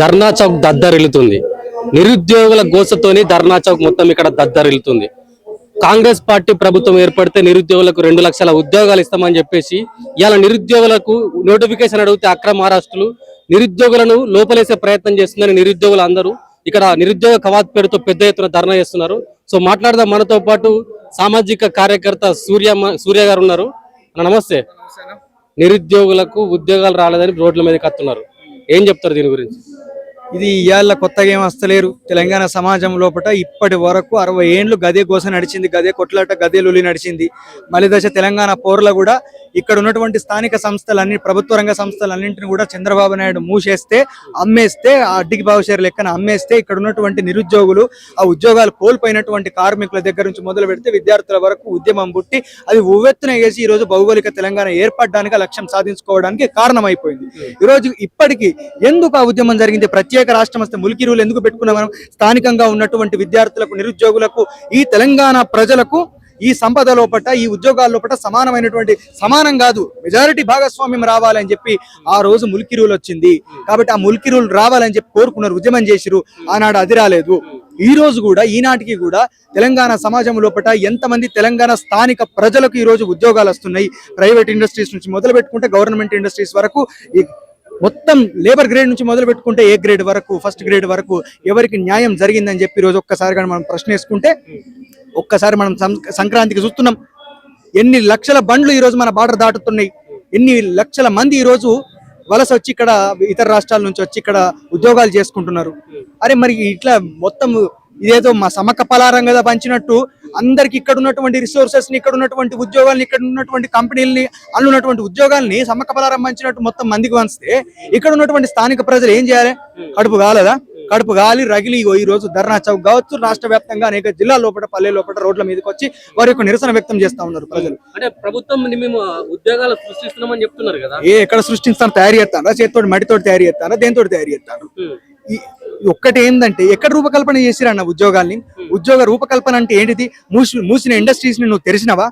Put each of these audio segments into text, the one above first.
ధర్నా చౌక్ దద్దరిల్లుతుంది. నిరుద్యోగుల గోసతోని ధర్నా చౌక్ మొత్తం ఇక్కడ దద్దరిల్లుతుంది. కాంగ్రెస్ పార్టీ ప్రభుత్వం ఏర్పడితే నిరుద్యోగులకు 2 లక్షల ఉద్యోగాలు ఇస్తామని చెప్పేసి ఇలా నిరుద్యోగులకు నోటిఫికేషన్ అడిగితే అక్రమ అరెస్టులు, నిరుద్యోగులను లోపలేసే ప్రయత్నం చేస్తుందని నిరుద్యోగులు అందరూ ఇక్కడ నిరుద్యోగ కవాత్ పేరుతో పెద్ద ఎత్తున ధర్నా చేస్తున్నారు. సో మాట్లాడదాం, మనతో పాటు సామాజిక కార్యకర్త సూర్య గారు ఉన్నారు. నమస్తే. నిరుద్యోగులకు ఉద్యోగాలు రాలేదని రోడ్ల మీద కత్తున్నారు, ఏం చెప్తారు దీని గురించి? ఇది ఇవాళ కొత్తగా ఏం వస్తలేరు. తెలంగాణ సమాజం లోపల ఇప్పటి వరకు 60 ఏండ్లు గదే గోస నడిచింది, గదే కొట్లాట, గదే లొలి నడిచింది. మళ్ళీ దశ తెలంగాణ పౌరులు కూడా ఇక్కడ ఉన్నటువంటి స్థానిక సంస్థలన్నీ, ప్రభుత్వ రంగ సంస్థలన్నింటినీ కూడా చంద్రబాబు నాయుడు మూసేస్తే, అమ్మేస్తే, అడ్డికి బావుషేరు లెక్కన అమ్మేస్తే ఇక్కడ ఉన్నటువంటి నిరుద్యోగులు, ఆ ఉద్యోగాలు కోల్పోయినటువంటి కార్మికుల దగ్గర నుంచి మొదలు పెడితే విద్యార్థుల వరకు ఉద్యమం పుట్టి అది ఉవ్వెత్తున వేసి ఈ రోజు భౌగోళిక తెలంగాణ ఏర్పడడానికి లక్ష్యం సాధించుకోవడానికి కారణమైపోయింది. ఈరోజు ఇప్పటికీ ఎందుకు ఆ ఉద్యమం జరిగింది? ప్రత్యేక రాష్ట్రం వస్తే ములికి రూల్ ఎందుకు పెట్టుకున్నాం? మనం స్థానికంగా ఉన్నటువంటి విద్యార్థులకు, నిరుద్యోగులకు, ఈ తెలంగాణ ప్రజలకు ఈ సంపద లోపట, ఈ ఉద్యోగాల లోపట సమానం కాదు, మెజారిటీ భాగస్వామ్యం రావాలని చెప్పి ఆ రోజు ములికి రూల్ వచ్చింది. కాబట్టి ఆ ములికి రూల్ రావాలని చెప్పి కోరుకున్నారు, ఉద్యమం చేసిరు. ఆనాడు అది రాలేదు. ఈ రోజు కూడా, ఈనాటికి కూడా తెలంగాణ సమాజం లోపల ఎంతమంది తెలంగాణ స్థానిక ప్రజలకు ఈ రోజు ఉద్యోగాలు వస్తున్నాయి. ప్రైవేట్ ఇండస్ట్రీస్ నుంచి మొదలు పెట్టుకుంటే గవర్నమెంట్ ఇండస్ట్రీస్ వరకు, మొత్తం లేబర్ గ్రేడ్ నుంచి మొదలు పెట్టుకుంటే ఏ గ్రేడ్ వరకు, ఫస్ట్ గ్రేడ్ వరకు ఎవరికి న్యాయం జరిగిందని చెప్పి ఈరోజు ఒక్కసారిగా మనం ప్రశ్న వేసుకుంటే, ఒక్కసారి మనం సంక్రాంతికి చూస్తున్నాం ఎన్ని లక్షల బండ్లు ఈరోజు మన బార్డర్ దాటుతున్నాయి, ఎన్ని లక్షల మంది ఈరోజు వలస వచ్చి ఇక్కడ ఇతర రాష్ట్రాల నుంచి వచ్చి ఇక్కడ ఉద్యోగాలు చేసుకుంటున్నారు. అరే మరి ఇట్లా మొత్తం ఇదేదో మా సమక పలారం కదా పంచినట్టు అందరికి ఇక్కడ ఉన్నటువంటి రిసోర్సెస్ ని, ఇక్కడ ఉన్నటువంటి ఉద్యోగాల్ని, ఇక్కడ ఉన్నటువంటి కంపెనీలని, అందులో ఉన్నటువంటి ఉద్యోగాల్ని సమక పలారం పంచినట్టు మొత్తం మందికి పంచితే ఇక్కడ ఉన్నటువంటి స్థానిక ప్రజలు ఏం చేయాలి? కడుపు కాలదా? కడుపు గాలి రగిలి ఈ రోజు ధర్నా చౌక్ కావచ్చు, రాష్ట్ర వ్యాప్తంగా అనేక జిల్లా లోపల, పల్లె లోపల రోడ్ల మీదకి వచ్చి వారి యొక్క నిరసన వ్యక్తం చేస్తా ఉన్నారు ప్రజలు. అంటే ప్రభుత్వం మేము ఉద్యోగాలు సృష్టిస్తున్నామని చెప్తున్నారు కదా, ఎక్కడ సృష్టిస్తాను? తయారు చేస్తారా? చేతితోటి మట్టితోటి తయారు చేస్తారా? దేనితోటి తయారు చేస్తారు? ఒక్కటి ఏంటంటే, ఎక్కడ రూపకల్పన చేసిరన్న ఉద్యోగాల్ని? ఉద్యోగ రూపకల్పన అంటే ఏంటిది? మూసిన ఇండస్ట్రీస్ ని నువ్వు తెరిచినవా?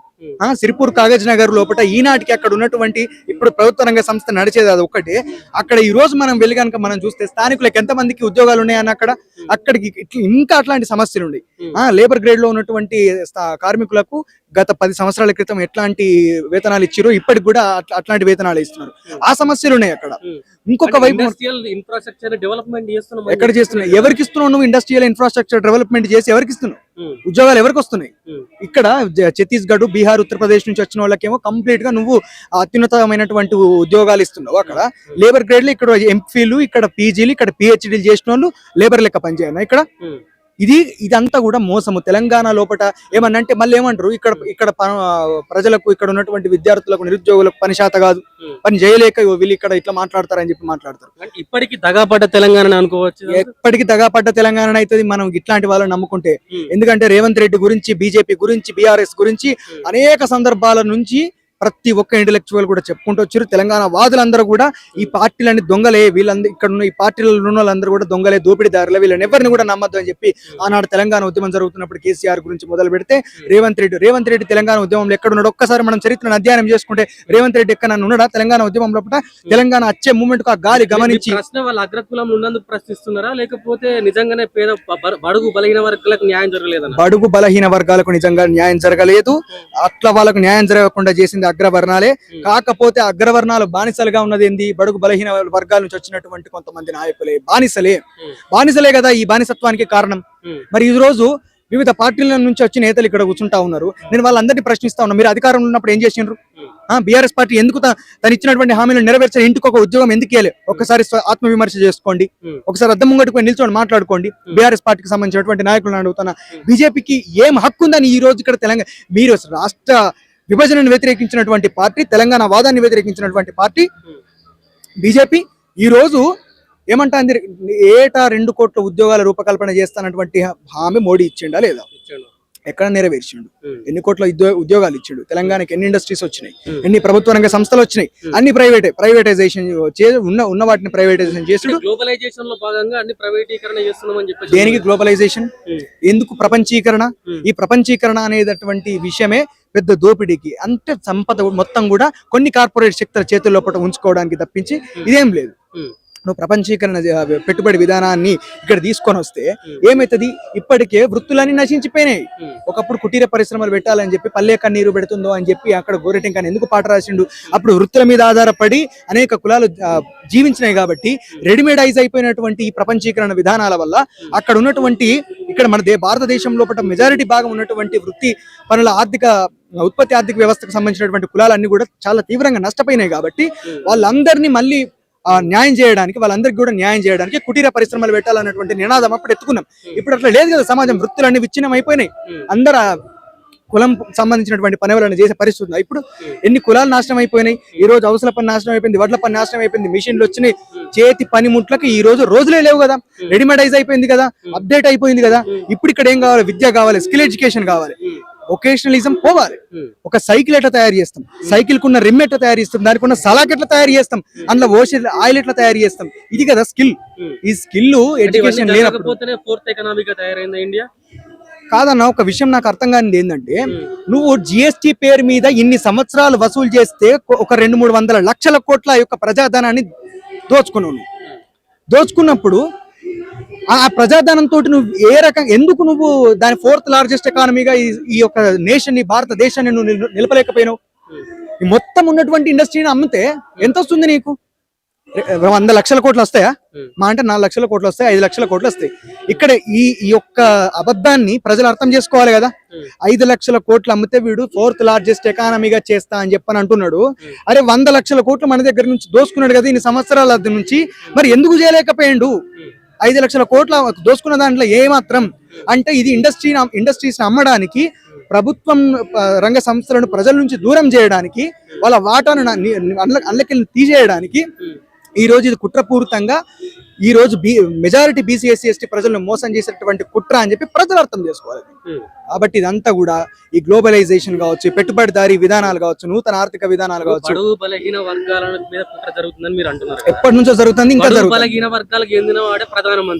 సిరిపూర్ కాగజ్ నగర్ లోపల ఈనాటికి అక్కడ ఉన్నటువంటి ఇప్పుడు ప్రభుత్వ రంగ సంస్థ నడిచేది అది ఒక్కటే. అక్కడ ఈ రోజు మనం వెళ్ళి కనుక మనం చూస్తే స్థానికులకు ఎంతమందికి ఉద్యోగాలు ఉన్నాయని అక్కడికి ఇంకా అట్లాంటి సమస్యలు ఉన్నాయి. లేబర్ గ్రేడ్ లో ఉన్నటువంటి కార్మికులకు గత 10 సంవత్సరాల క్రితం ఎట్లాంటి వేతనాలు ఇచ్చారో ఇప్పటికి కూడా అట్లాంటి వేతనాలు ఇస్తున్నారు. ఆ సమస్యలు ఉన్నాయి అక్కడ. ఇంకొక వైపు ఇన్ఫ్రాస్ట్రక్చర్ డెవలప్మెంట్ ఎక్కడ చేస్తున్నావు? ఎవరికి ఇస్తున్నావు నువ్వు? ఇండస్ట్రియల్ ఇన్ఫ్రాస్ట్రక్చర్ డెవలప్మెంట్ చేసి ఎవరికి ఇస్తున్నావు? ఉద్యోగాలు ఎవరికి వస్తున్నాయి? ఇక్కడ ఛత్తీస్గఢ్, బీహార్, ఉత్తరప్రదేశ్ నుంచి వచ్చిన వాళ్ళకేమో కంప్లీట్ గా నువ్వు అత్యున్నతమైనటువంటి ఉద్యోగాలు ఇస్తున్నావు. అక్కడ లేబర్ గ్రేడ్ లో ఇక్కడ ఎంఫీలు, ఇక్కడ పీజీలు, ఇక్కడ పిహెచ్డీలు చేసిన వాళ్ళు లేబర్ లెక్క పనిచేయను ఇక్కడ. ఇదంతా కూడా మోసము. తెలంగాణ లోపల ఏమన్నంటే మళ్ళీ ఏమంటారు, ఇక్కడ ప్రజలకు, ఇక్కడ ఉన్నటువంటి విద్యార్థులకు, నిరుద్యోగులకు పని శాత కాదు, పని చేయలేక వీళ్ళు ఇక్కడ ఇట్లా మాట్లాడతారని చెప్పి మాట్లాడతారు. ఇప్పటికి దగాపడ్డ తెలంగాణ అనుకోవచ్చు. ఎప్పటికీ దగాపడ్డ తెలంగాణ అవుతుంది మనం ఇట్లాంటి వాళ్ళని నమ్ముకుంటే. ఎందుకంటే రేవంత్ రెడ్డి గురించి, బీజేపీ గురించి, బీఆర్ఎస్ గురించి అనేక సందర్భాల నుంచి ప్రతి ఒక్క ఇంటలెక్చువల్ కూడా చెప్పుకుంటూ వచ్చారు. తెలంగాణ వాదులందరూ కూడా ఈ పార్టీలన్నీ దొంగలే, వీళ్ళందరూ ఇక్కడ ఉన్న ఈ పార్టీలలో ఉన్న వాళ్ళందరూ కూడా దొంగలే, దోపిడీదారులే, వీళ్ళని ఎవరిని కూడా నమ్మద్దు అని చెప్పి ఆనాడు తెలంగాణ ఉద్యమం జరుగుతున్నప్పుడు కేసీఆర్ గురించి మొదలు పెడితే రేవంత్ రెడ్డి తెలంగాణ ఉద్యమంలో ఎక్కడున్నాడు? ఒక్కసారి మనం చరిత్రను అధ్యయనం చేసుకుంటే రేవంత్ రెడ్డి ఎక్కడ ఉన్నాడా తెలంగాణ ఉద్యమం లోపల? తెలంగాణ వచ్చే మూమెంట్ ఆ గాలి గమనించి వాళ్ళ అగ్రకులం ఉన్నందుకు ప్రశ్నిస్తున్నారా, లేకపోతే నిజంగానే పేద బడుగు బలహీన వర్గాలకు న్యాయం జరగలేదు? బడుగు బలహీన వర్గాలకు నిజంగా న్యాయం జరగలేదు. అట్లా వాళ్ళకు న్యాయం జరగకుండా చేసింది అగ్రవర్ణాలే. కాకపోతే అగ్రవర్ణాలు బానిసలుగా ఉన్నది ఏంది? బడుగు బలహీన వర్గాల నుంచి వచ్చినటువంటి కొంతమంది నాయకులే బానిసలే కదా ఈ బానిసత్వానికి కారణం. మరి ఈ రోజు వివిధ పార్టీల నుంచి వచ్చి నేతలు ఇక్కడ కూర్చుంటా ఉన్నారు. నేను వాళ్ళందరినీ ప్రశ్నిస్తా ఉన్నా, మీరు అధికారంలో ఉన్నప్పుడు ఏం చేసిండ్రు? బీఆర్ఎస్ పార్టీ ఎందుకు తను ఇచ్చినటువంటి హామీలను నెరవేర్చారు? ఇంటికి ఒక ఉద్యోగం ఎందుకు ఇవ్వలే? ఒకసారి ఆత్మవిమర్శ చేసుకోండి, ఒకసారి అద్దం ముంగట్టుకు పోయి నిల్చొని మాట్లాడుకోండి. బీఆర్ఎస్ పార్టీకి సంబంధించినటువంటి నాయకులను అడుగుతున్నా, బీజేపీకి ఏం హక్కు ఉందని ఈ రోజు ఇక్కడ తెలంగాణ, మీరు రాష్ట్ర విభజనను వ్యతిరేకించినటువంటి పార్టీ, తెలంగాణ వాదాన్ని వ్యతిరేకించినటువంటి పార్టీ బీజేపీ ఈ రోజు ఏమంటాంది? ఏటా 2 కోట్ల ఉద్యోగాల రూపకల్పన చేస్తానటువంటి హామీ మోడీ ఇచ్చిండా లేదా? ఎక్కడ నెరవేర్చిండు? ఎన్ని కోట్ల ఉద్యోగాలు ఇచ్చిండు? తెలంగాణకి ఎన్ని ఇండస్ట్రీస్ వచ్చినాయి? ఎన్ని ప్రభుత్వ రంగ సంస్థలు వచ్చినాయి? అన్ని ప్రైవేటైజేషన్ ఉన్న వాటిని ప్రైవేటైజేషన్ చేసి గ్లోబలైజేషన్ లో భాగంగా అన్ని ప్రైవేటీకరణ చేస్తున్నామని చెప్పి. దేనికి గ్లోబలైజేషన్? ఎందుకు ప్రపంచీకరణ? ఈ ప్రపంచీకరణ అనేటటువంటి విషయమే పెద్ద దోపిడీకి, అంటే సంపద మొత్తం కూడా కొన్ని కార్పొరేట్ శక్తుల చేతుల లోపల ఉంచుకోవడానికి తప్పించి ఇదేం లేదు. నువ్వు ప్రపంచీకరణ పెట్టుబడి విధానాన్ని ఇక్కడ తీసుకొని వస్తే ఏమైతుంది? ఇప్పటికే వృత్తులన్నీ నశించిపోయినాయి. ఒకప్పుడు కుటీర పరిశ్రమలు పెట్టాలని చెప్పి పల్లె కన్నీరు పెడుతుందో అని చెప్పి అక్కడ గోరెటెంకాని ఎందుకు పాట రాసిండు? అప్పుడు వృత్తుల మీద ఆధారపడి అనేక కులాలు జీవించినాయి కాబట్టి రెడీమేడైజ్ అయిపోయినటువంటి ఈ ప్రపంచీకరణ విధానాల వల్ల అక్కడ ఉన్నటువంటి ఇక్కడ మన భారతదేశం లోపల మెజారిటీ భాగం ఉన్నటువంటి వృత్తి పనుల ఉత్పత్తి ఆర్థిక వ్యవస్థకు సంబంధించినటువంటి కులాలన్నీ కూడా చాలా తీవ్రంగా నష్టపోయినాయి కాబట్టి వాళ్ళందరినీ మళ్ళీ న్యాయం చేయడానికి, వాళ్ళందరికీ కూడా న్యాయం చేయడానికి కుటీర పరిశ్రమలు పెట్టాలన్నటువంటి నినాదం అప్పుడు ఎత్తుకున్నాం. ఇప్పుడు అట్లా లేదు కదా, సమాజం వృత్తులన్నీ విచ్ఛిన్నం అయిపోయినాయి. అందరూ కులం సంబంధించినటువంటి పనులను చేసే పరిస్థితి ఉంది. ఇప్పుడు ఎన్ని కులాలు నాశనం అయిపోయినాయి. ఈ రోజు అవసర పని నాశనం అయిపోయింది, వడ్ల పని నాశనం అయిపోయింది, మిషన్లు వచ్చినాయి. చేతి పనిముట్లకి ఈ రోజు రోజులే లేవు కదా, రెడీమేడైజ్ అయిపోయింది కదా, అప్డేట్ అయిపోయింది కదా. ఇప్పుడు ఇక్కడ ఏం కావాలి? విద్య కావాలి, స్కిల్ ఎడ్యుకేషన్ కావాలి, వొకేషనలిజం పోవాలి. ఒక సైకిల్ ఎట్లా తయారు చేస్తాం, సైకిల్ కున్న రిమ్ ఎట్లా తయారు చేస్తాం, దానికి ఉన్న సలాక్ ఎట్లా తయారు చేస్తాం, అందులో ఆయిల్ ఎట్లా తయారు చేస్తాం, ఇది కదా స్కిల్. ఈ స్కిల్ ఎడ్యుకేషన్ లేకపోతే ఫోర్త్ ఎకనామిక్ గా తయారైంది ఇండియా కాదన్న. ఒక విషయం నాకు అర్థం కానిది ఏంటంటే, నువ్వు జిఎస్టి పేరు మీద ఇన్ని సంవత్సరాలు వసూలు చేస్తే ఒక 200-300 లక్షల కోట్ల యొక్క ప్రజాధనాన్ని దోచుకున్నప్పుడు ఆ ప్రజాధనంతో నువ్వు ఏ రకంగా ఎందుకు నువ్వు దాని 4th లార్జెస్ట్ ఎకానమీగా ఈ యొక్క నేషన్ భారతదేశాన్ని నువ్వు నిలపలేకపోయినావు? ఈ మొత్తం ఉన్నటువంటి ఇండస్ట్రీని అమ్మితే ఎంత వస్తుంది నీకు? 100 లక్షల కోట్లు వస్తాయా? మా అంటే 4 లక్షల కోట్లు వస్తాయి, 5 లక్షల కోట్లు వస్తాయి. ఇక్కడ ఈ యొక్క అబద్ధాన్ని ప్రజలు అర్థం చేసుకోవాలి కదా. 5 లక్షల కోట్లు అమ్మితే వీడు 4th లార్జెస్ట్ ఎకానమీగా చేస్తా అని చెప్పని అంటున్నాడు. అరే 100 లక్షల కోట్లు మన దగ్గర నుంచి దోసుకున్నాడు కదా ఇన్ని సంవత్సరాల నుంచి, మరి ఎందుకు చేయలేకపోయాడు? 5 లక్షల కోట్ల దోసుకున్న దాంట్లో ఏమాత్రం అంటే ఇది ఇండస్ట్రీస్ అమ్మడానికి, ప్రభుత్వం రంగ సంస్థలను ప్రజల నుంచి దూరం చేయడానికి, వాళ్ళ వాటాను అందులోకి తీసేయడానికి ఈ రోజు ఇది కుట్రపూరితంగా ఈ రోజు మెజారిటీ బీసీ ఎస్సీ ఎస్టీ ప్రజలను మోసం చేసేటువంటి కుట్ర అని చెప్పి ప్రజలు అర్థం చేసుకోవాలి. కాబట్టి ఇదంతా కూడా ఈ గ్లోబలైజేషన్ కావచ్చు, పెట్టుబడిదారీ విధానాలు కావచ్చు, నూతన ఆర్థిక విధానాలు కావచ్చు, బలహీన వర్గాల మీద కుట్ర జరుగుతుందని మీరు అంటున్నారు. ఎప్పటి నుంచో జరుగుతుంది, ఇంకా జరుగుతుంది. బలహీన వర్గాలకు చెందిన వాడే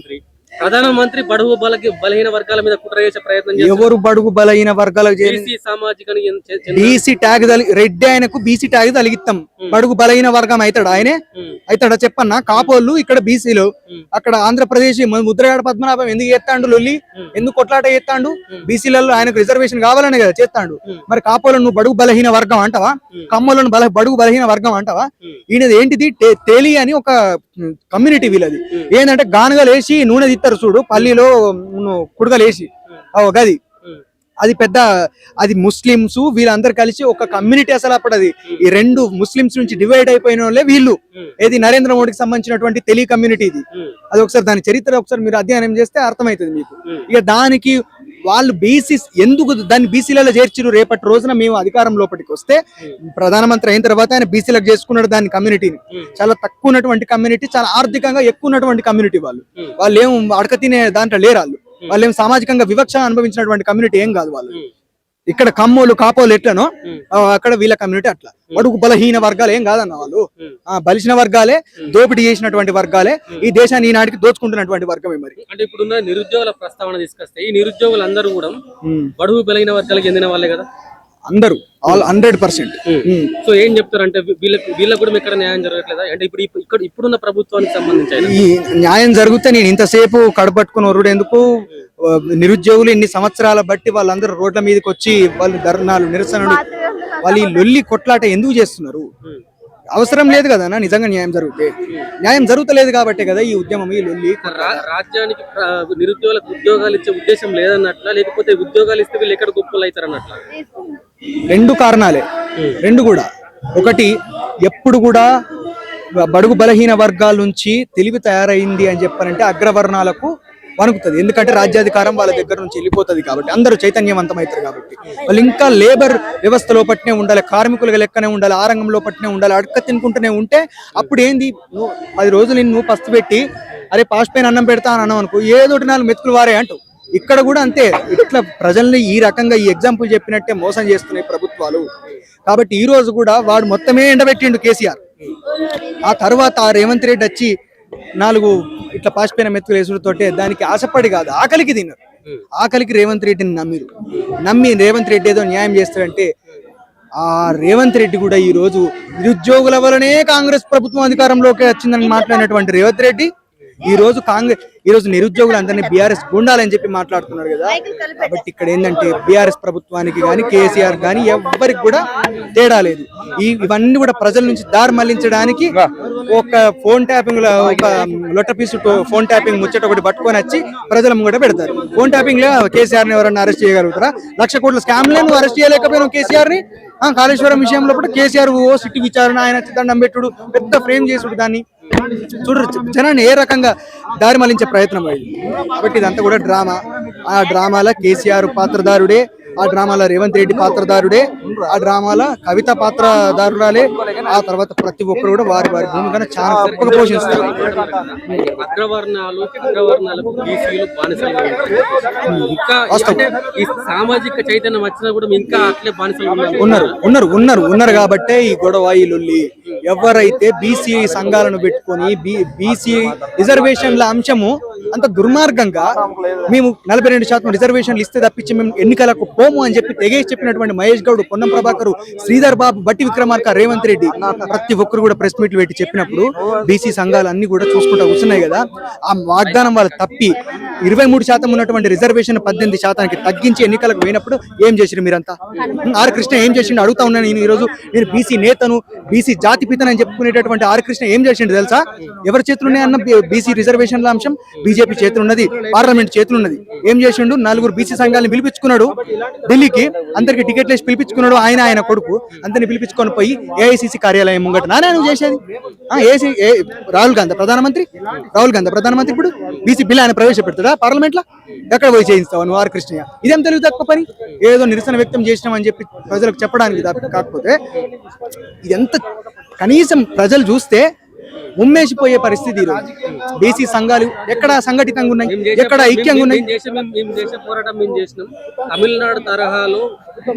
ప్రధానమంత్రి బడుగు బలహీన వర్గాల మీద కుట్ర చేసే ప్రయత్నం. ఎవరు బడుగు బలహీన వర్గాలకు బీసీ ట్యాగ్ రెడ్డి ఆయనకు బీసీ ట్యాగ్ తలిగిస్తాం. బడుగు బలహీన వర్గం అవుతాడా చెప్పన్నా? కాపోళ్ళు ఇక్కడ బీసీలు, అక్కడ ఆంధ్రప్రదేశ్ ముద్రగడ పద్మనాభం ఎందుకు చేస్తాడు లొల్లి, ఎందుకు కొట్లాట చేస్తాడు? బీసీలలో ఆయనకు రిజర్వేషన్ కావాలనే కదా చేస్తాడు. మరి కాపోలను నువ్వు బడుగు బలహీన వర్గం అంటావా? కమ్మలను బడుగు బలహీన వర్గం అంటావా? ఈయనది ఏంటిది తేలి అని ఒక కమ్యూనిటీ వీళ్ళది. ఏంటంటే గానుగలు వేసి నూనె తిత్తారు చూడు, పల్లిలో కుడుగలు వేసి గది, అది పెద్ద అది ముస్లిమ్స్ వీళ్ళందరూ కలిసి ఒక కమ్యూనిటీ. అసలు అప్పుడు అది ఈ 2 ముస్లిమ్స్ నుంచి డివైడ్ అయిపోయిన వాళ్ళే వీళ్ళు. ఏది నరేంద్ర మోడీకి సంబంధించినటువంటి తెలి కమ్యూనిటీ ఇది. అది ఒకసారి దాని చరిత్ర ఒకసారి మీరు అధ్యయనం చేస్తే అర్థమవుతుంది మీకు. ఇక దానికి వాళ్ళు బీసీ ఎందుకు దాన్ని బీసీలలో చేర్చిరు? రేపటి రోజున మేము అధికారం లోపలికి వస్తే ప్రధానమంత్రి అయిన తర్వాత ఆయన బీసీలకు చేసుకున్నాడు దాని కమ్యూనిటీని. చాలా తక్కువ ఉన్నటువంటి కమ్యూనిటీ, చాలా ఆర్థికంగా ఎక్కువ ఉన్నటువంటి కమ్యూనిటీ. వాళ్ళు ఏం అడక తినే దాంట్లో లేరు. వాళ్ళు ఏం సామాజికంగా వివక్ష అనుభవించినటువంటి కమ్యూనిటీ ఏం కాదు వాళ్ళు. ఇక్కడ కమ్మోలు కాపోలు ఎట్లనో అక్కడ వీళ్ళ కమ్యూనిటీ అట్లా. బడుగు బలహీన వర్గాలు ఏం కాదన్న వాళ్ళు, బలిసిన వర్గాలే, దోపిడీ చేసినటువంటి వర్గాలే, ఈ దేశాన్ని ఈనాటికి దోచుకుంటున్నటువంటి వర్గమే. మరి అంటే ఇప్పుడున్న నిరుద్యోగుల ప్రస్తావన తీసుకొస్తే ఈ నిరుద్యోగులందరూ కూడా బడుగు బలహీన వర్గాలకు చెందిన వాళ్ళే కదా అందరూ, ఆల్ 100%. సో ఏం చెప్తారంటే వీళ్ళకి కూడా ఎక్కడ న్యాయం జరగట్లేదా? అంటే ఇప్పుడున్న ప్రభుత్వానికి సంబంధించి ఈ న్యాయం జరిగితే నేను ఇంతసేపు కడపట్టుకుని ఒరుడు ఎందుకు? నిరుద్యోగులు ఇన్ని సంవత్సరాల బట్టి వాళ్ళందరూ రోడ్ల మీదకి వచ్చి వాళ్ళు ధర్నాలు, నిరసనలు, వాళ్ళు ఈ లొల్లి కొట్లాట ఎందుకు చేస్తున్నారు? అవసరం లేదు కదా నిజంగా న్యాయం జరిగితే. న్యాయం జరుగుతలేదు కాబట్టే కదా ఈ ఉద్యమం, ఈ లొల్లి. రాజ్యానికి నిరుద్యోగులకు ఉద్యోగాలు ఇచ్చే ఉద్దేశం లేదన్నట్లా, లేకపోతే ఉద్యోగాలు ఇస్తే వీళ్ళు ఎక్కడ గొప్పలు అవుతారు అన్నట్లా? 2 కారణాలే, 2 కూడా. ఒకటి, ఎప్పుడు కూడా బడుగు బలహీన వర్గాల నుంచి తెలివి తయారైంది అని చెప్పారంటే అగ్రవర్ణాలకు వణుకుతుంది. ఎందుకంటే రాజ్యాధికారం వాళ్ళ దగ్గర నుంచి వెళ్ళిపోతుంది కాబట్టి, అందరూ చైతన్యవంతం అవుతారు కాబట్టి. వాళ్ళు ఇంకా లేబర్ వ్యవస్థలో పట్టినే ఉండాలి, కార్మికులుగా లెక్కనే ఉండాలి, ఆ రంగంలో పట్టినే ఉండాలి. అడక తినుకుంటూనే ఉంటే అప్పుడు ఏంది, 10 రోజులు నువ్వు పస్తు పెట్టి అరే పాస్ పైన అన్నం పెడతా అని అన్నావు అనుకో, ఏదోటి 4 మెతుకులు వారే అంటావు. ఇక్కడ కూడా అంతే. ఇట్లా ప్రజల్ని ఈ రకంగా ఈ ఎగ్జాంపుల్ చెప్పినట్టే మోసం చేస్తున్నాయి ప్రభుత్వాలు. కాబట్టి ఈ రోజు కూడా వాడు మొత్తమే ఎండబెట్టిండు కేసీఆర్. ఆ తర్వాత రేవంత్ రెడ్డి వచ్చి 4 ఇట్లా పాసిపోయిన మెతుకులు వేసుడుతోటే దానికి ఆశపడి కాదు, ఆకలికి తిన్నారు. ఆకలికి రేవంత్ రెడ్డిని నమ్మి రేవంత్ రెడ్డి ఏదో న్యాయం చేస్తాడంటే ఆ రేవంత్ రెడ్డి కూడా ఈ రోజు నిరుద్యోగుల వలనే కాంగ్రెస్ ప్రభుత్వం అధికారంలోకి వచ్చిందని మాట్లాడినటువంటి రేవంత్ రెడ్డి ఈ రోజు నిరుద్యోగులందరినీ బీఆర్ఎస్ గుండాలని చెప్పి మాట్లాడుతున్నారు కదా. కాబట్టి ఇక్కడ ఏంటంటే బీఆర్ఎస్ ప్రభుత్వానికి కానీ కేసీఆర్ కానీ ఎవ్వరికి కూడా తేడా లేదు. ఇవన్నీ కూడా ప్రజల నుంచి దారి మళ్లించడానికి ఒక ఫోన్ ట్యాపింగ్ ఒక లొట్టపీసు ఫోన్ ట్యాపింగ్ ముచ్చట ఒకటి పట్టుకొని వచ్చి ప్రజల ముంగట పెడతారు. ఫోన్ ట్యాపింగ్ లో కేసీఆర్ ని ఎవరన్నా అరెస్ట్ చేయగలుగుతారా? 1,00,000 కోట్ల స్కామ్ లను అరెస్ట్ చేయలేకపోయినా కేసీఆర్ ని. కాళేశ్వరం విషయంలో కూడా కేసీఆర్ సిట్టు విచారణ, ఆయన దండం పెట్టుడు, పెద్ద ఫ్రేమ్ చేసుడు, దాన్ని చూడరు జనాన్ని ఏ రకంగా దారి మళ్లించే ప్రయత్నం అయింది. కాబట్టి ఇదంతా కూడా డ్రామా. ఆ డ్రామాల కేసీఆర్ పాత్రదారుడే, ఆ డ్రామాల రేవంత్ రెడ్డి పాత్రదారుడే, ఆ డ్రామాల కవిత పాత్రదారురాలే. ఆ తర్వాత ప్రతి ఒక్కరు కూడా వారి వారి భూమికను చాలా గొప్పగా పోషిస్తారు. అగ్రవర్ణాలకు బీసీలు బానిసలుగా ఉంటారు. ఇంకా ఈ సామాజిక చైతన్యం వచ్చినా కూడా ఇంకా అట్లే బానిసలు ఉన్నారు కాబట్టే ఈ గొడవ, ఈ లొల్లి. ఎవరైతే బీసీ సంఘాలను పెట్టుకొని బీసీ రిజర్వేషన్ల అంశము అంత దుర్మార్గంగా మేము 42% రిజర్వేషన్లు ఇస్తే తప్పించి మేము ఎన్నికలకు పోము అని చెప్పి తెగేసి చెప్పినటువంటి మహేష్ గౌడ్, పొన్నం ప్రభాకర్, శ్రీధర్ బాబు, బట్టి విక్రమార్క, రేవంత్ రెడ్డి ప్రతి ఒక్కరు కూడా ప్రెస్ మీట్లు పెట్టి చెప్పినప్పుడు బీసీ సంఘాలు అన్ని కూడా చూసుకుంటూ కూర్చున్నాయి కదా. ఆ వాగ్దానం వాళ్ళు తప్పి 23% ఉన్నటువంటి రిజర్వేషన్ 18% తగ్గించి ఎన్నికలకు పోయినప్పుడు ఏం చేసిరు మీరంతా? ఆర్ కృష్ణ ఏం చేసిండు అడుగుతా ఉన్నాను నేను. ఈ రోజు నేను బీసీ నేతను, బీసీ జాతి పితనని చెప్పుకునేటటువంటి ఆర్ కృష్ణ ఏం చేసిండు తెలుసా? ఎవరి చేతులు ఉన్నాయన్న బీసీ రిజర్వేషన్ల అంశం? బీజేపీ చేతులు ఉన్నది, పార్లమెంట్ చేతులు ఉన్నది. ఏం చేసిండు? 4 బీసీ సంఘాలను పిలిపించుకున్నాడు ఢిల్లీకి, అందరికి టికెట్లు వేసి పిలిపించుకున్నాడు. ఆయన కొడుకు అందరిని పిలిపించుకొని పోయి ఏఐసిసి కార్యాలయం ముంగట నానే నువ్వు చేసేది. రాహుల్ గాంధీ ప్రధానమంత్రి ఇప్పుడు బీసీ బిల్ ఆయన ప్రవేశపెడతాడా పార్లమెంట్ లో? ఎక్కడ పోయి చేయిస్తావు నువ్వు ఆర్ కృష్ణయ్య? ఇదేం తెలివి తక్కువ పని. ఏదో నిరసన వ్యక్తం చేసినామని చెప్పి ప్రజలకు చెప్పడానికి కాకపోతే ఇదంతా కనీసం ప్రజలు చూస్తే ఉమ్మేసిపోయే పరిస్థితి. ఈరోజు బీసీ సంఘాలు ఎక్కడ సంఘటితంగా ఉన్నాయి, ఎక్కడ ఐక్యంగా ఉన్నాయి? తమిళనాడు తరహాలో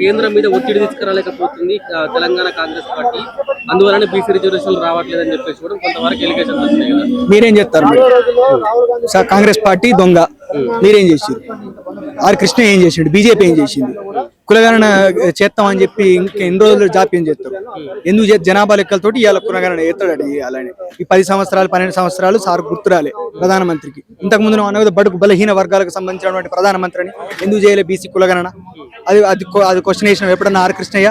కేంద్రం మీద ఒత్తిడి తీసుకురాలేకపోతుంది తెలంగాణ కాంగ్రెస్ పార్టీ, అందువలన బీసీ రిజర్వేషన్లు రావట్లేదని చెప్పేసి కూడా కొంతవరకు ఎలిగేషన్స్ వస్తున్నాయి కదా. మీరేం చెప్తారు? కాంగ్రెస్ పార్టీ దొంగ, మీరేం చేసారు? ఆర్ కృష్ణ ఏం చేసిండు? బీజేపీ ఏం చేసింది? కులగణన చేస్తామని చెప్పి ఇంకా ఎన్ని రోజులు జాప్యం చేస్తారు? ఎందుకు జనాభా లెక్కలతోటి ఇవాళ కులగణన చేస్తాడు. అలానే ఈ 10 సంవత్సరాలు 12 సంవత్సరాలు సార్ గుర్తురాలే ప్రధానమంత్రికి. ఇంతకుముందు నువ్వు అన్నది బడుగు బలహీన వర్గాలకు సంబంధించినటువంటి ప్రధానమంత్రిని ఎందుకు చేయలే బీసీ కులగణన? అది క్వశ్చన్ వేసినావు ఎప్పుడన్నా? ఆర్ కృష్ణయ్య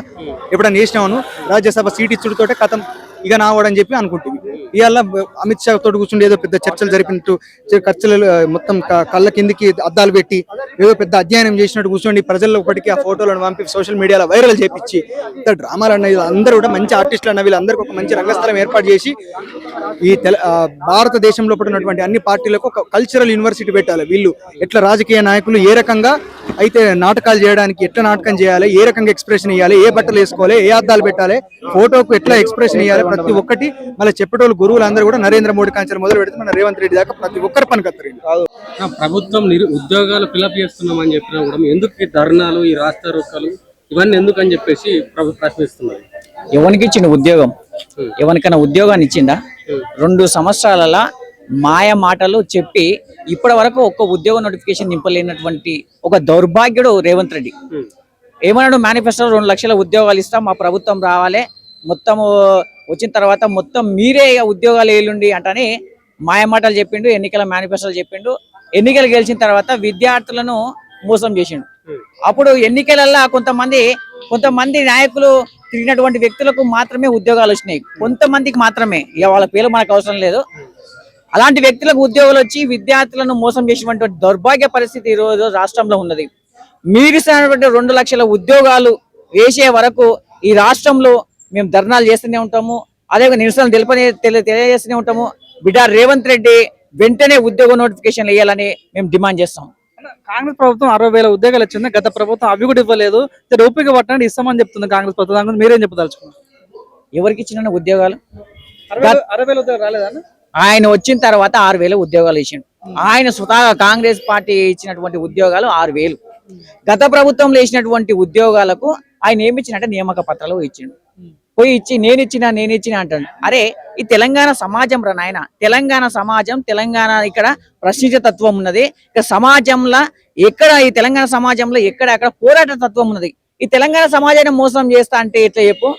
ఎప్పుడన్నా వేసినావు? రాజ్యసభ సీట్ ఇచ్చుడుతోటే కథం ఇక నావడని చెప్పి అనుకుంటుంది. ఇవాళ అమిత్ షా తోటి కూర్చుండి ఏదో పెద్ద చర్చలు జరిపినట్టు, ఖర్చులు మొత్తం కళ్ళ కిందికి అద్దాలు పెట్టి ఏదో పెద్ద అధ్యయనం చేసినట్టు కూర్చోండి ప్రజల్లో ఒకటికి ఆ ఫోటోలను పంపి సోషల్ మీడియాలో వైరల్ చేపించి ఇంత డ్రామాలు అన్న వీళ్ళందరూ కూడా మంచి ఆర్టిస్టులు అన్న వీళ్ళందరికీ ఒక మంచి రంగస్థలం ఏర్పాటు చేసి ఈ భారతదేశంలో ఉన్నటువంటి అన్ని పార్టీలకు ఒక కల్చరల్ యూనివర్సిటీ పెట్టాలి. వీళ్ళు ఎట్లా రాజకీయ నాయకులు ఏ రకంగా అయితే నాటకాలు చేయడానికి ఎట్లా నాటకం చేయాలి, ఏ రకంగా ఎక్స్ప్రెషన్ ఇవ్వాలి, ఏ బట్టలు వేసుకోవాలి, ఏ అద్దాలు పెట్టాలి, ఫోటోకు ఎట్లా ఎక్స్ప్రెషన్ ఇవ్వాలి, ప్రతి ఒక్కటి మళ్ళీ చెప్పేటోళ్ళు గురువులు అందరూ కూడా నరేంద్ర మోడీ కాంచెలు మొదలు పెడితే మన రేవంత్ రెడ్డి దాకా ప్రతి ఒక్కరు పనికత్తారు. ప్రభుత్వం ఉద్యోగాలు ఫిలప్ చేస్తున్నామని చెప్పినా కూడా ఎందుకు ఈ ధర్నాలు, ఈ రాస్తా రోకలు ఇవన్నీ ఎందుకు అని చెప్పేసి ప్రశ్నిస్తున్నారు. ఎవరికి ఇచ్చిండు ఉద్యోగం? ఎవరికైనా ఉద్యోగాన్ని ఇచ్చిందా? 2 సంవత్సరాల మాయ మాటలు చెప్పి ఇప్పటి వరకు ఒక్క ఉద్యోగ నోటిఫికేషన్ నింపలేనటువంటి ఒక దౌర్భాగ్యుడు రేవంత్ రెడ్డి. ఏమన్నాడు? మేనిఫెస్టోలో 2 లక్షల ఉద్యోగాలు ఇస్తాం, మా ప్రభుత్వం రావాలి, మొత్తం వచ్చిన తర్వాత మొత్తం మీరే ఉద్యోగాలు వేయండి అంటని మాయమాటలు చెప్పిండు. ఎన్నికల మేనిఫెస్టోలు చెప్పిండు. ఎన్నికలు గెలిచిన తర్వాత విద్యార్థులను మోసం చేసిండు. అప్పుడు ఎన్నికలల్లో కొంతమంది నాయకులు తిరిగినటువంటి వ్యక్తులకు మాత్రమే ఉద్యోగాలు వచ్చినాయి, కొంతమందికి మాత్రమే. ఇక వాళ్ళ పేరు మనకు అవసరం లేదు. అలాంటి వ్యక్తులకు ఉద్యోగాలు వచ్చి విద్యార్థులను మోసం చేసినటువంటి దౌర్భాగ్య పరిస్థితి ఈ రోజు రాష్ట్రంలో ఉన్నది. మీరు ఇస్తున్నటువంటి 2 లక్షల ఉద్యోగాలు వేసే వరకు ఈ రాష్ట్రంలో మేము ధర్నాలు చేస్తూనే ఉంటాము, అదే నిరసనలు తెలియజేస్తూనే ఉంటాము. బిడ్డ రేవంత్ రెడ్డి వెంటనే ఉద్యోగ నోటిఫికేషన్లు వేయాలని మేము డిమాండ్ చేస్తాం. కాంగ్రెస్ ప్రభుత్వం 60,000 ఉద్యోగాలు ఇచ్చింది, గత ప్రభుత్వం అవి కూడా ఇవ్వలేదు. ఓపిక పట్టండి ఇస్తామని చెప్తుంది కాంగ్రెస్ ప్రభుత్వం. దాని గురించి మీరేం చెప్పదలుచుకున్నారు? ఎవరికి ఇచ్చిన ఉద్యోగాలు? 60,000 ఉద్యోగాలు రాలేదా? ఆయన వచ్చిన తర్వాత 6,000 ఉద్యోగాలు ఇచ్చిండు. ఆయన స్వతహాగా కాంగ్రెస్ పార్టీ ఇచ్చినటువంటి ఉద్యోగాలు 6,000. గత ప్రభుత్వంలో ఇచ్చినటువంటి ఉద్యోగాలకు ఆయన ఏమి ఇచ్చినట్టే నియామక పత్రాలు ఇచ్చిండు. పోయి ఇచ్చి నేను ఇచ్చిన అంటాడు. అరే ఈ తెలంగాణ సమాజం రా నాయన, తెలంగాణ సమాజం, తెలంగాణ ఇక్కడ ప్రశ్నించే తత్వం ఉన్నది. ఇక సమాజంలో ఎక్కడ ఈ తెలంగాణ సమాజంలో ఎక్కడ పోరాట తత్వం ఉన్నది. ఈ తెలంగాణ సమాజాన్ని మోసం చేస్తా అంటే ఎట్లా చెప్పు?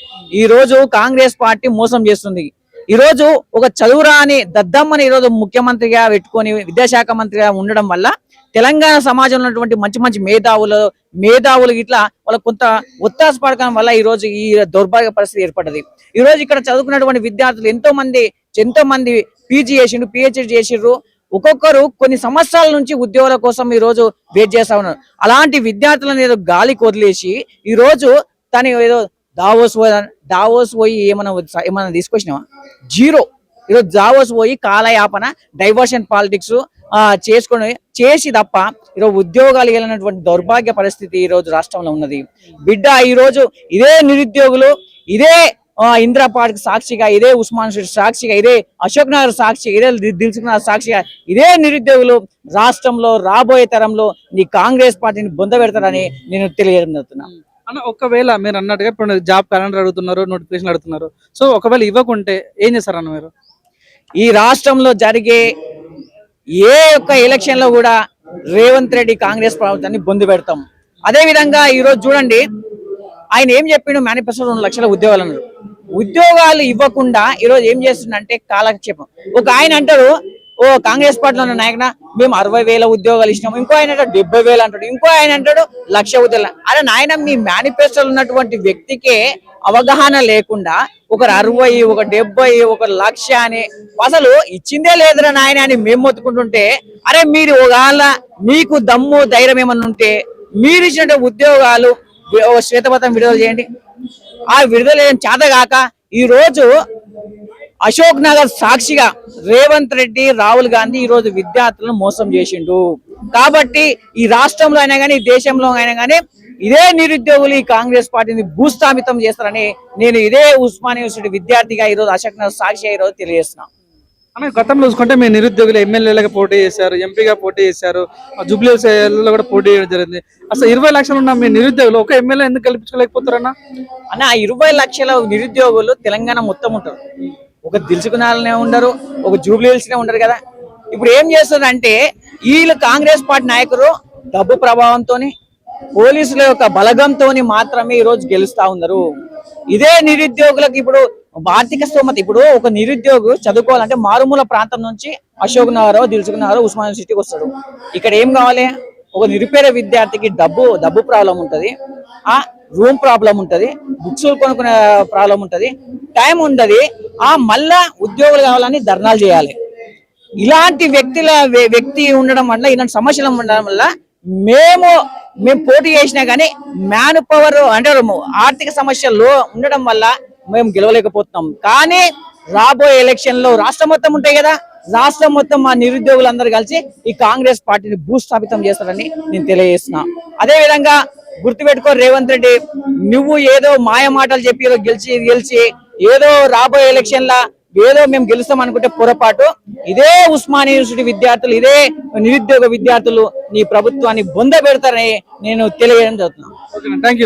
ఈ రోజు కాంగ్రెస్ పార్టీ మోసం చేస్తుంది. ఈ రోజు ఒక చదువురాని దద్దమ్మని ఈ రోజు ముఖ్యమంత్రిగా పెట్టుకొని విద్యాశాఖ మంత్రిగా ఉండడం వల్ల తెలంగాణ సమాజంలో ఉన్నటువంటి మంచి మంచి మేధావులు ఇట్లా వాళ్ళ కొంత ఒత్తాస పడకం వల్ల ఈ రోజు ఈ దౌర్భాగ్య పరిస్థితి ఏర్పడ్డది. ఈ రోజు ఇక్కడ చదువుకున్నటువంటి విద్యార్థులు ఎంతో మంది పీజీ చేసిండ్రు, పిహెచ్డి చేసిండ్రు. ఒక్కొక్కరు కొన్ని సంవత్సరాల నుంచి ఉద్యోగాల కోసం ఈ రోజు వెయిట్ చేస్తా ఉన్నారు. అలాంటి విద్యార్థులను ఏదో గాలికి వదిలేసి ఈ రోజు తను ఏదో దావోస్ పోయి ఏమన్నా తీసుకొచ్చినావా? జీరో. ఈరోజు దావోస్ పోయి కాలయాపన, డైవర్షన్ పాలిటిక్స్ చేసి తప్ప ఈరోజు ఉద్యోగాలు వెళ్ళినటువంటి దౌర్భాగ్య పరిస్థితి ఈ రోజు రాష్ట్రంలో ఉన్నది. బిడ్డ ఈ రోజు ఇదే నిరుద్యోగులు, ఇదే ఇందిరా పార్క్ సాక్షిగా, ఇదే ఉస్మాన్ షెట్ సాక్షిగా, ఇదే అశోక్ నగర్ సాక్షిగా, ఇదే దిల్సుఖ్నగర్ సాక్షిగా ఇదే నిరుద్యోగులు రాష్ట్రంలో రాబోయే తరంలో నీ కాంగ్రెస్ పార్టీని బొంద పెడతారని నేను తెలియజేస్తున్నా. అన్న, ఒకవేళ మీరు అన్నట్టుగా ఇప్పుడు జాబ్ క్యాలెండర్ అడుగుతున్నారు, నోటిఫికేషన్ అడుగుతున్నారు. సో ఒకవేళ ఇవ్వకుంటే ఏం చేస్తారన్న మీరు? ఈ రాష్ట్రంలో జరిగే ఏ ఒక్క ఎలక్షన్ లో కూడా రేవంత్ రెడ్డి కాంగ్రెస్ ప్రభుత్వాన్ని బొందు పెడతాం. అదే విధంగా ఈ రోజు చూడండి, ఆయన ఏం చెప్పిండు? మేనిఫెస్టో 2 లక్షల ఉద్యోగాలు అన్నారు. ఉద్యోగాలు ఇవ్వకుండా ఈ రోజు ఏం చేస్తుందంటే కాలక్షేపం. ఒక ఆయన అంటారు, ఓ కాంగ్రెస్ పార్టీలో ఉన్న నాయకున మేము 60,000 ఉద్యోగాలు ఇచ్చినాము, ఇంకో ఆయన అంటాడు 70,000 అంటాడు, ఇంకో ఆయన అంటాడు 1,00,000 ఉద్యోగాలు. అదే నాయన, మీ మేనిఫెస్టోలో ఉన్నటువంటి వ్యక్తికే అవగాహన లేకుండా ఒకరు 60, ఒక 70, ఒక 1,00,000 అని అసలు ఇచ్చిందే లేదురా నాయన అని మేము మొత్తుకుంటుంటే, అరే మీరు ఒకవేళ మీకు దమ్ము ధైర్యం ఏమన్నా ఉంటే మీరు ఇచ్చిన ఉద్యోగాలు శ్వేతపత్రం విడుదల చేయండి. ఆ విడుదల చేతగాక ఈ రోజు అశోక్ నగర్ సాక్షిగా రేవంత్ రెడ్డి, రాహుల్ గాంధీ ఈ రోజు విద్యార్థులను మోసం చేసిండు. కాబట్టి ఈ రాష్ట్రంలో అయినా కానీ, దేశంలో అయినా కానీ ఇదే నిరుద్యోగులు ఈ కాంగ్రెస్ పార్టీని భూస్థాపితం చేస్తారని నేను ఇదే ఉస్మానియా యూనివర్సిటీ విద్యార్థిగా ఈ రోజు అశోక్ నగర్ సాక్షిగా ఈ రోజు తెలియజేస్తున్నాను. అన్న, గతంలో చూసుకుంటే మీ నిరుద్యోగులు ఎమ్మెల్యేలుగా పోటీ చేశారు, ఎంపీగా పోటీ చేశారు, జూబ్లీహిల్స్లో కూడా పోటీ చేయడం జరిగింది. అసలు 20 లక్షలు ఉన్న మీ నిరుద్యోగులు ఒక ఎమ్మెల్యే ఎందుకు కల్పించుకోలేకపోతారన్నా? అన్న, 20 లక్షల నిరుద్యోగులు తెలంగాణ మొత్తం ఉంటారు. ఒక దిల్సుఖ్నగర్నే ఉండరు, ఒక జూబ్లీహిల్స్నే ఉండరు కదా. ఇప్పుడు ఏం చేస్తారంటే వీళ్ళు కాంగ్రెస్ పార్టీ నాయకులు డబ్బు ప్రభావంతోని, పోలీసుల యొక్క బలగంతోని మాత్రమే ఈ రోజు గెలుస్తా ఉన్నారు. ఇదే నిరుద్యోగులకు ఇప్పుడు ఆర్థిక స్తోమత, ఇప్పుడు ఒక నిరుద్యోగి చదువుకోవాలంటే మారుమూల ప్రాంతం నుంచి అశోక్ నగర్, దిల్సుఖ్నగర్, ఉస్మానియా యూనివర్సిటీకి వస్తాడు. ఇక్కడ ఏం కావాలి? ఒక నిరుపేద విద్యార్థికి డబ్బు ప్రాబ్లం ఉంటది, రూమ్ ప్రాబ్లం ఉంటది, బుక్స్ కొనుక్కునే ప్రాబ్లం ఉంటది, టైం ఉండదు. మళ్ళా ఉద్యోగులు కావాలని ధర్నాలు చేయాలి. ఇలాంటి వ్యక్తి ఉండడం వల్ల, ఇలాంటి సమస్యలు ఉండడం వల్ల మేము పోటీ చేసినా కానీ మ్యాన్ పవర్ అంటే ఆర్థిక సమస్యల్లో ఉండడం వల్ల మేము గెలవలేకపోతున్నాం. కానీ రాబోయే ఎలక్షన్ లో రాష్ట్రం మొత్తం ఉంటాయి కదా, రాష్ట్రం మొత్తం మా నిరుద్యోగులందరూ కలిసి ఈ కాంగ్రెస్ పార్టీని భూస్థాపితం చేస్తారని నేను తెలియజేస్తున్నా. అదే విధంగా గుర్తుపెట్టుకో రేవంత్ రెడ్డి, నువ్వు ఏదో మాయ మాటలు చెప్పి గెలిచి ఏదో రాబోయే ఎలక్షన్ లా ఏదో మేము గెలుస్తాం అనుకుంటే పొరపాటు. ఇదే ఉస్మానియా యూనివర్సిటీ విద్యార్థులు, ఇదే నిరుద్యోగ విద్యార్థులు నీ ప్రభుత్వాన్ని బొంద పెడతారని నేను తెలియజేయడం జరుగుతున్నాను. Thank you.